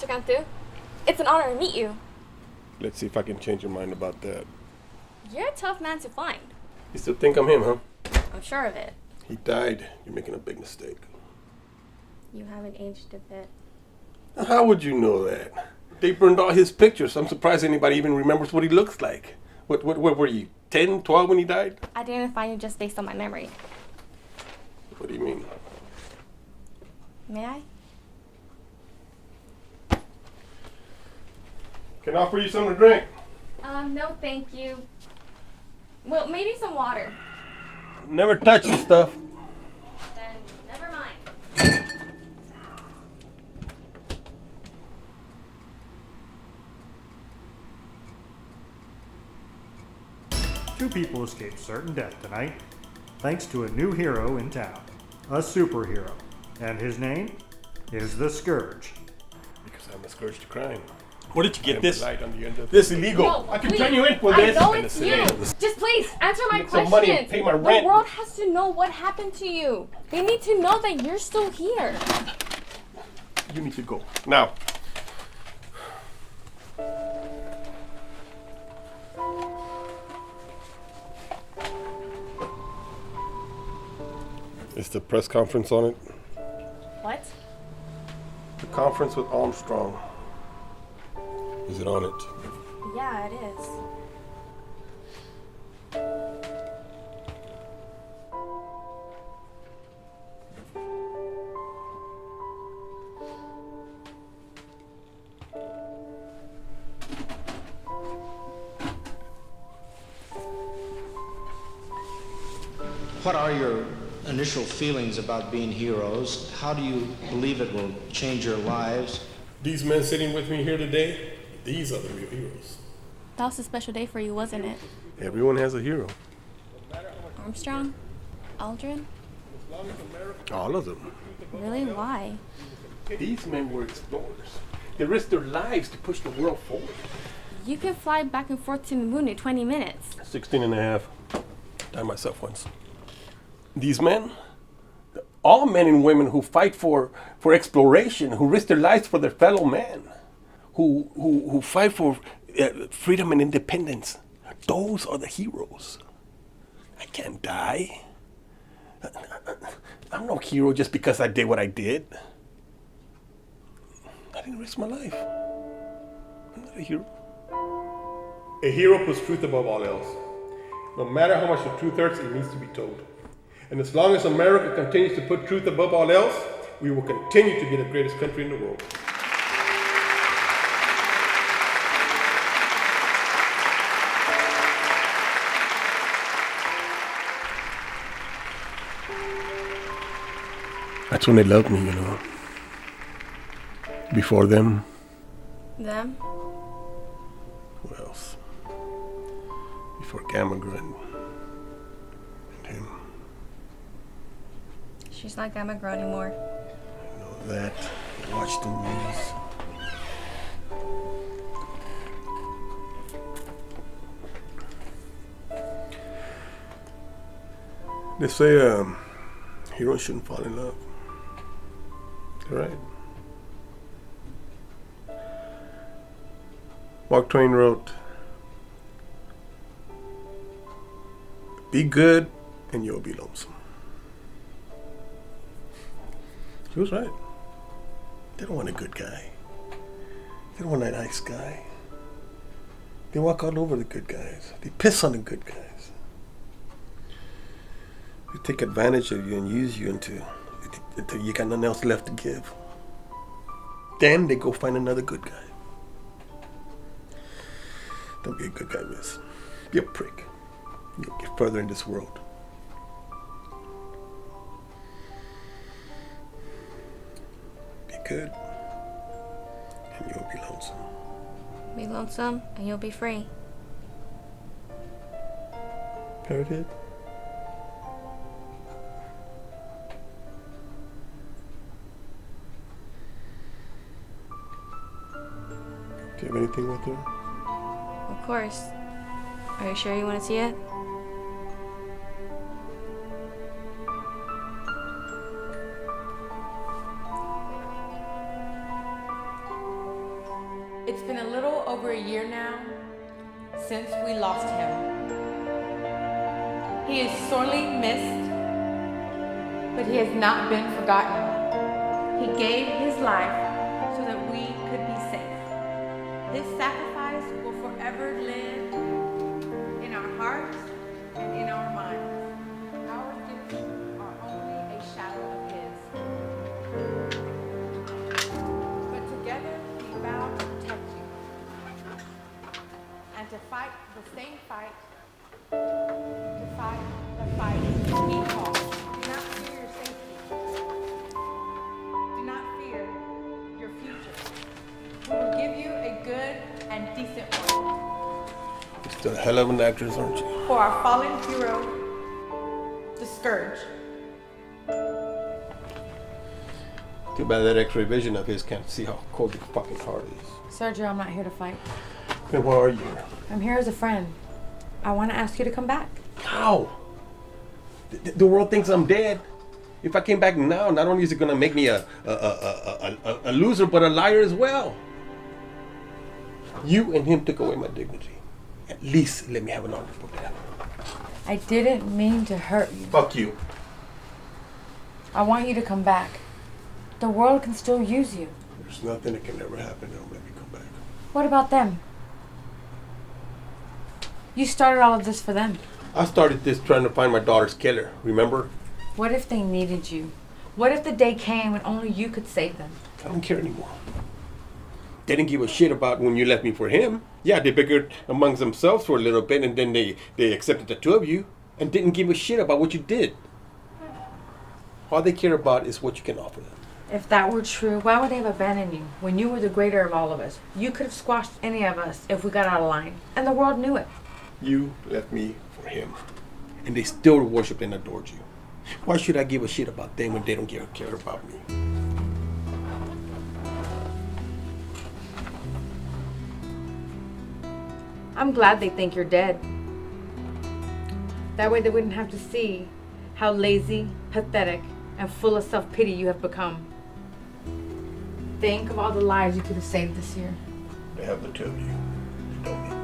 Mr. Cantu. It's an honor to meet you. Let's see if I can change your mind about that. You're a tough man to find. You still think I'm him, huh? I'm sure of it. He died. You're making a big mistake. You haven't aged a bit. How would you know that? They burned all his pictures. I'm surprised anybody even remembers what he looks like. What were you, 10, 12 when he died? I didn't find you just based on my memory. What do you mean? May I? Can I offer you something to drink? No thank you. Well, maybe some water. Never touch this stuff. Then never mind. Two people escaped certain death tonight, thanks to a new hero in town. A superhero. And his name is the Scourge. Because I'm a scourge to crime. Where did you get this? Light on the end of This is illegal. No, I can please. turn you in for I this. know it's you. Just please answer my Make some questions. money and pay my rent. The world has to know what happened to you. They need to know that you're still here. You need to go. Now. Is the press conference on it? What? The conference with Armstrong. Is it on it? Yeah, it is. What are your initial feelings about being heroes? How do you believe it will change your lives? These men sitting with me here today, these are the real heroes. That was a special day for you, wasn't it? Everyone has a hero. Armstrong? Aldrin? All of them. Really? Why? These men were explorers. They risked their lives to push the world forward. You can fly back and forth to the moon in 20 minutes. 16 and a half. Died myself once. These men, all men and women who fight for exploration, who risk their lives for their fellow man, who fight for freedom and independence, those are the heroes. I can't die. I'm no hero just because I did what I did. I didn't risk my life. I'm not a hero. A hero puts truth above all else. No matter how much the truth hurts, it needs to be told. And as long as America continues to put truth above all else, we will continue to be the greatest country in the world. That's when they loved me, you know. Before them, Them? who else? Before Gamma and him. She's not Gamma Girl anymore. I know that. Watch the movies. They say heroes shouldn't fall in love. They're right. Mark Twain wrote, "Be good and you'll be lonesome." He was right. They don't want a good guy. They don't want a nice guy. They walk all over the good guys. They piss on the good guys. They take advantage of you and use you until you got nothing else left to give. Then they go find another good guy. Don't be a good guy, miss. Be a prick. You'll get further in this world. Be good, and you'll be lonesome. Be lonesome and you'll be free. Parrothead? Do you have anything with her? Of course. Are you sure you want to see it? It's been a little over a year now since we lost him. He is sorely missed, but he has not been forgotten. He gave his life so that we could be safe. This sacrifice will forever live in our hearts and in our minds. Our gifts are only a shadow of his. But together we vow to protect you and to fight the same fight, to fight the fight he fought. Do not fear your safety. Do not fear your future. We will give you a good and decent one. You're still a hell of an actress, aren't you? For our fallen hero, the Scourge. Too bad that X-ray vision of his can't see how cold your fucking heart is. Sergio, I'm not here to fight. Then why are you? I'm here as a friend. I want to ask you to come back. How? The world thinks I'm dead. If I came back now, not only is it gonna make me a loser, but a liar as well. You and him took away my dignity. At least let me have an honorable death. I didn't mean to hurt you. Fuck you. I want you to come back. The world can still use you. There's nothing that can never happen that'll let me come back. What about them? You started all of this for them. I started this trying to find my daughter's killer, remember? What if they needed you? What if the day came when only you could save them? I don't care anymore. They didn't give a shit about when you left me for him. Yeah, they bickered amongst themselves for a little bit, and then they accepted the two of you and didn't give a shit about what you did. All they care about is what you can offer them. If that were true, why would they have abandoned you when you were the greater of all of us? You could have squashed any of us if we got out of line, and the world knew it. You left me for him, and they still worshipped and adored you. Why should I give a shit about them when they don't care about me? I'm glad they think you're dead. That way they wouldn't have to see how lazy, pathetic, and full of self-pity you have become. Think of all the lives you could have saved this year. They have the two of you. They don't need me.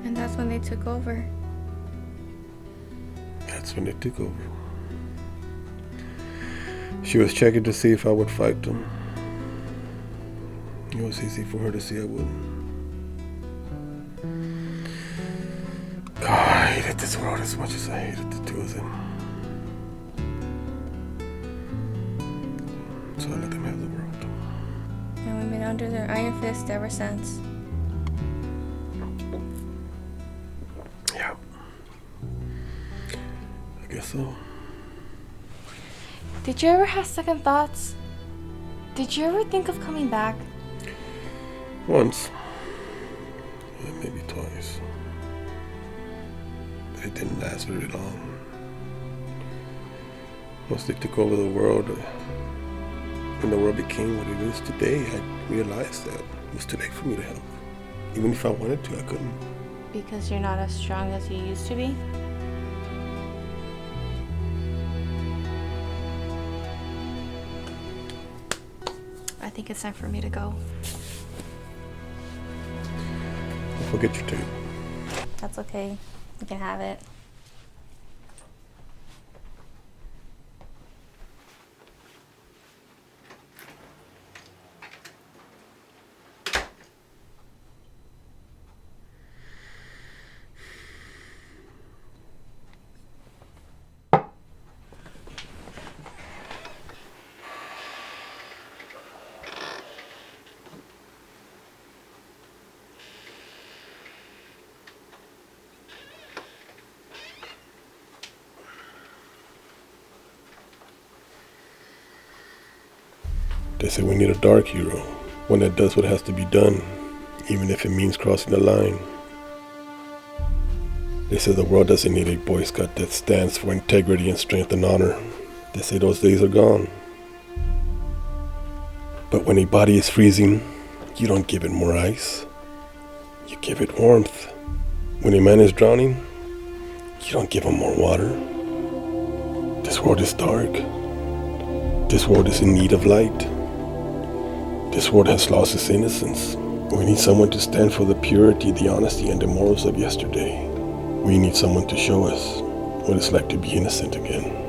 And that's when they took over. That's when they took over. She was checking to see if I would fight them. It was easy for her to see I wouldn't. God, I hated this world as much as I hated the two of them. So I let them have the world. And we've been under their iron fist ever since. Yeah. I guess so. Did you ever have second thoughts? Did you ever think of coming back? Once. Yeah, maybe twice. But it didn't last very long. Once they took over the world, and the world became what it is today, I realized that it was too late for me to help. Even if I wanted to, I couldn't. Because you're not as strong as you used to be? I think it's time for me to go. I'll get your tape. That's okay. You can have it. They say we need a dark hero, one that does what has to be done, even if it means crossing the line. They say the world doesn't need a Boy Scout that stands for integrity and strength and honor. They say those days are gone. But when a body is freezing, you don't give it more ice. You give it warmth. When a man is drowning, You don't give him more water. This world is dark. This world is in need of light. This world has lost its innocence. We need someone to stand for the purity, the honesty, and the morals of yesterday. We need someone to show us what it's like to be innocent again.